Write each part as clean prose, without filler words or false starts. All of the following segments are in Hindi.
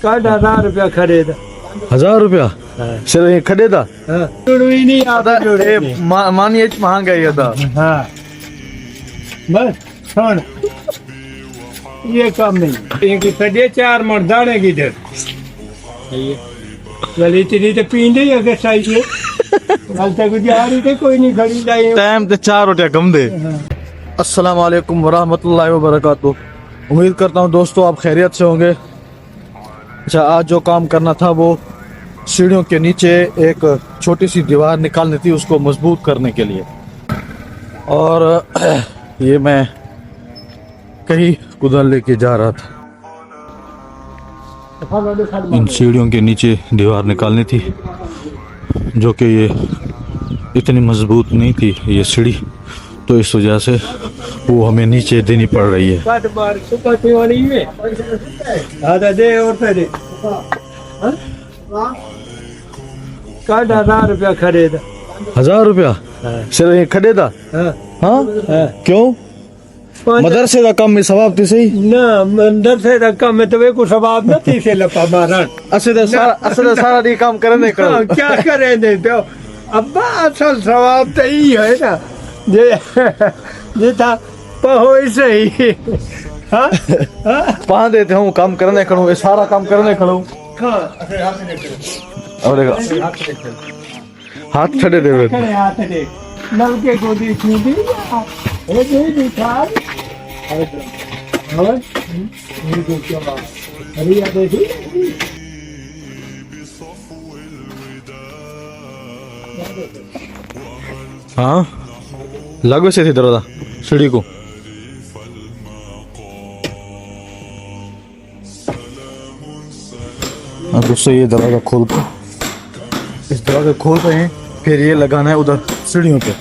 कट 1000 रुपया खरीद 1000 रुपया सिर्फ ये खड़े था ही नहीं आता मानिए महंगा ही था। हाँ बस सुन ये काम नहीं इनकी खड़े 4 मर्दाने की इधर चली इतनी तो पींदे ही अगर चाहिए कल तक गुजारी थे कोई नहीं खड़ी लाई टाइम ते 4 रुपया कम दे। अस्सलाम वालेकुम वरहमतुल्लाहि वबरकातुहू। उम्मीद करता हूँ दोस्तों आप खैरियत से होंगे। अच्छा आज जो काम करना था वो सीढ़ियों के नीचे एक छोटी सी दीवार निकालनी थी उसको मजबूत करने के लिए। और ये मैं कहीं कुदाल लेके जा रहा था। इन सीढ़ियों के नीचे दीवार निकालनी थी जो कि ये इतनी मजबूत नहीं थी ये सीढ़ी, तो इस वजह से वो हमें नीचे देनी पड़ रही है। कट 1000 रुपया खरीद 1000 रुपया सिर्फ ये खड़े था। हाँ क्यों मदरसे का कम में सवाब थी सही ना मदरसे का कम में तो वे को सवाब न थी से लपा मारन असद सारा दी काम करने का क्या करें तो अब्बा असल सवाब तो ही है ना जे था पहो सही। हाँ पा देते हूँ काम करने करूँ ये सारा काम करने करूँ और हाथ छड़े दे नल के गोदी छूटी ये दे दिखार और ये जो क्या अरे याद है हाँ लागू से थी दरवाजा सीढ़ी को। दोस्तों ये दरवाजा खोल इस दरवाजे खोल रहे हैं फिर ये लगाना है उधर सीढ़ियों पे।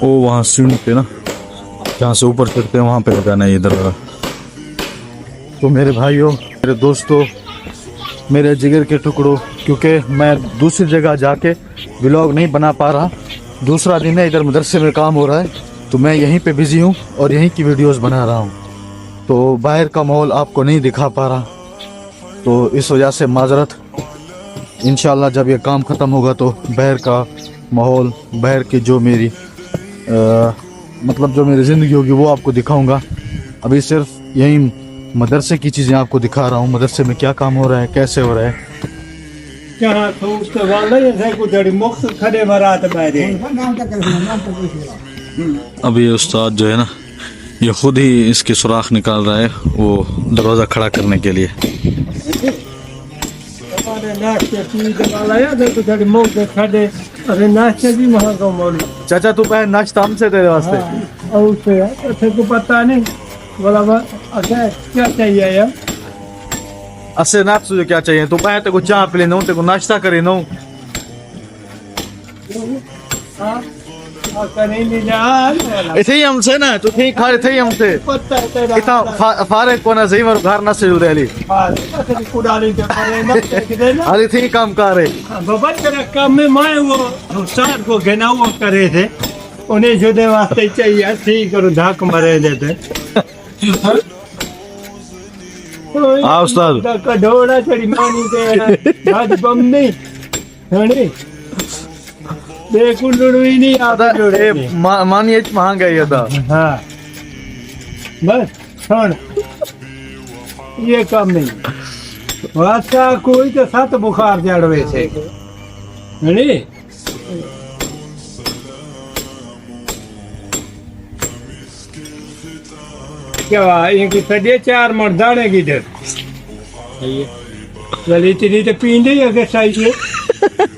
वो वहाँ सीढ़ी पे ना जहाँ से ऊपर चढ़ते हैं वहाँ पे लगाना है ये दरवाजा। तो मेरे भाइयों मेरे दोस्तों मेरे जिगर के टुकड़ों क्योंकि मैं दूसरी जगह जाके व्लॉग नहीं बना पा रहा, दूसरा दिन है इधर मदरसे में काम हो रहा है तो मैं यहीं पे बिजी हूँ और यहीं की वीडियोस बना रहा हूँ तो बाहर का माहौल आपको नहीं दिखा पा रहा, तो इस वजह से माजरत। इंशाल्लाह जब ये काम ख़त्म होगा तो बाहर का माहौल बाहर की जो मेरी मतलब जो मेरी ज़िंदगी होगी वो आपको दिखाऊंगा। अभी सिर्फ यहीं मदरसे की चीज़ें आपको दिखा रहा हूँ, मदरसे में क्या काम हो रहा है कैसे हो रहा है। अभी उस्ताद जो है ना ये खुद ही इसकी सुराख निकाल रहा है वो दरवाज़ा खड़ा करने के लिए। चाचा तू पहले नाश्ता हमसे तेरे वास्ते को पता नहीं बोला क्या चाहिए यार अस्से नाश्ता तुझे क्या चाहिए तू पहले तेरे को चाय पी लेना तेरे को नाश्ता करे ना इथे ही हमसे ना तू ठीक खा थे हमसे इतना फारे को ना सही मर घर ना से जुड़े ली अरे थे काम कर रहे बाबा तेरा काम में मैं वो साथ को घेना वो करे थे उन्हें जुदे वास्ते चाहिए ठीक करो धाक मारे देते हाँ उस्ताद ढोड़ा चढ़ी मानी के आज बम नहीं हनी देखो लुड़वी नहीं आता मानिए महंगा ही था। हाँ बस सुन ये काम नहीं वास्ता कोई तो साथ बुखार जड़वे से हनी क्या इनकी खड़े 4 मर्दाने की इधर चली इतनी तो पींदे ही अगर चाहिए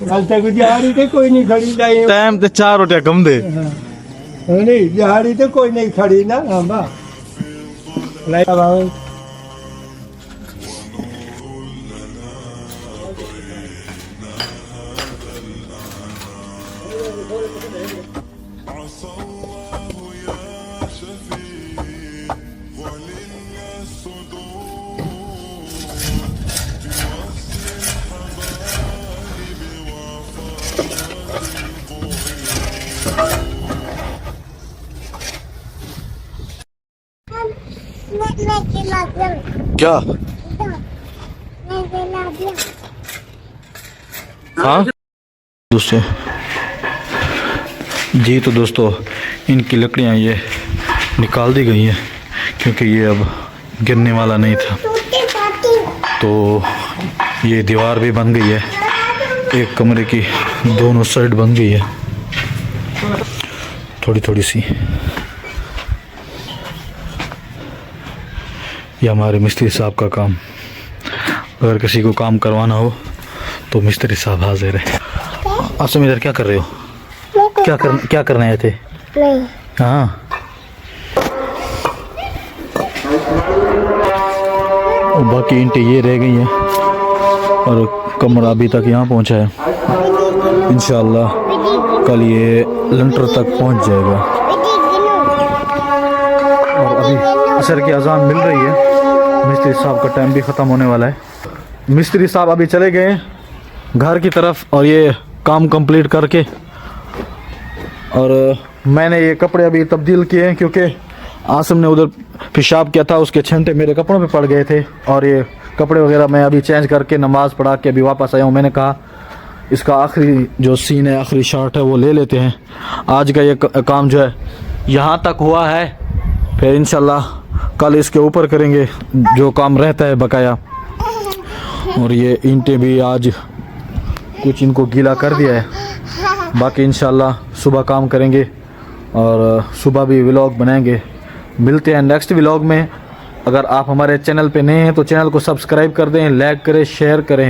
कल तक दिहाड़ी थे कोई नहीं खड़ी लाई टाइम ते 4 रुपया कम दे। नहीं दिहाड़ी तो कोई नहीं खड़ी ना हाँ क्या? हाँ दोस्तों जी, तो दोस्तों इनकी लकड़ियाँ ये निकाल दी गई हैं क्योंकि ये अब गिरने वाला नहीं था। तो ये दीवार भी बन गई है, एक कमरे की दोनों साइड बन गई है थोड़ी थोड़ी सी। ये हमारे मिस्त्री साहब का काम, अगर किसी को काम करवाना हो तो मिस्त्री साहब हाजिर है। आसम इधर क्या कर रहे हो? क्या करने आए थे? नहीं। हाँ, और बाकी ईंटें ये रह गई हैं और कमरा अभी तक यहाँ पहुँचा है। इंशाअल्लाह कल ये लंटर तक पहुँच जाएगा। और अभी असर की अजान मिल रही है, मिस्त्री साहब का टाइम भी ख़त्म होने वाला है। मिस्त्री साहब अभी चले गए घर की तरफ और ये काम कंप्लीट करके, और मैंने ये कपड़े अभी तब्दील किए हैं क्योंकि आसिम ने उधर पेशाब किया था, उसके छंटे मेरे कपड़ों पे पड़ गए थे। और ये कपड़े वगैरह मैं अभी चेंज करके नमाज़ पढ़ा के अभी वापस आया हूँ। मैंने कहा इसका आखिरी जो सीन है, आखिरी शॉट है, वो ले लेते हैं। आज का ये काम जो है यहाँ तक हुआ है, फिर इंशाल्लाह कल इसके ऊपर करेंगे जो काम रहता है बकाया। और ये ईंटें भी आज कुछ इनको गीला कर दिया है, बाकी इंशाल्लाह सुबह काम करेंगे और सुबह भी व्लॉग बनाएंगे। मिलते हैं नेक्स्ट व्लॉग में। अगर आप हमारे चैनल पे नए हैं तो चैनल को सब्सक्राइब कर दें, लाइक करें, शेयर करें।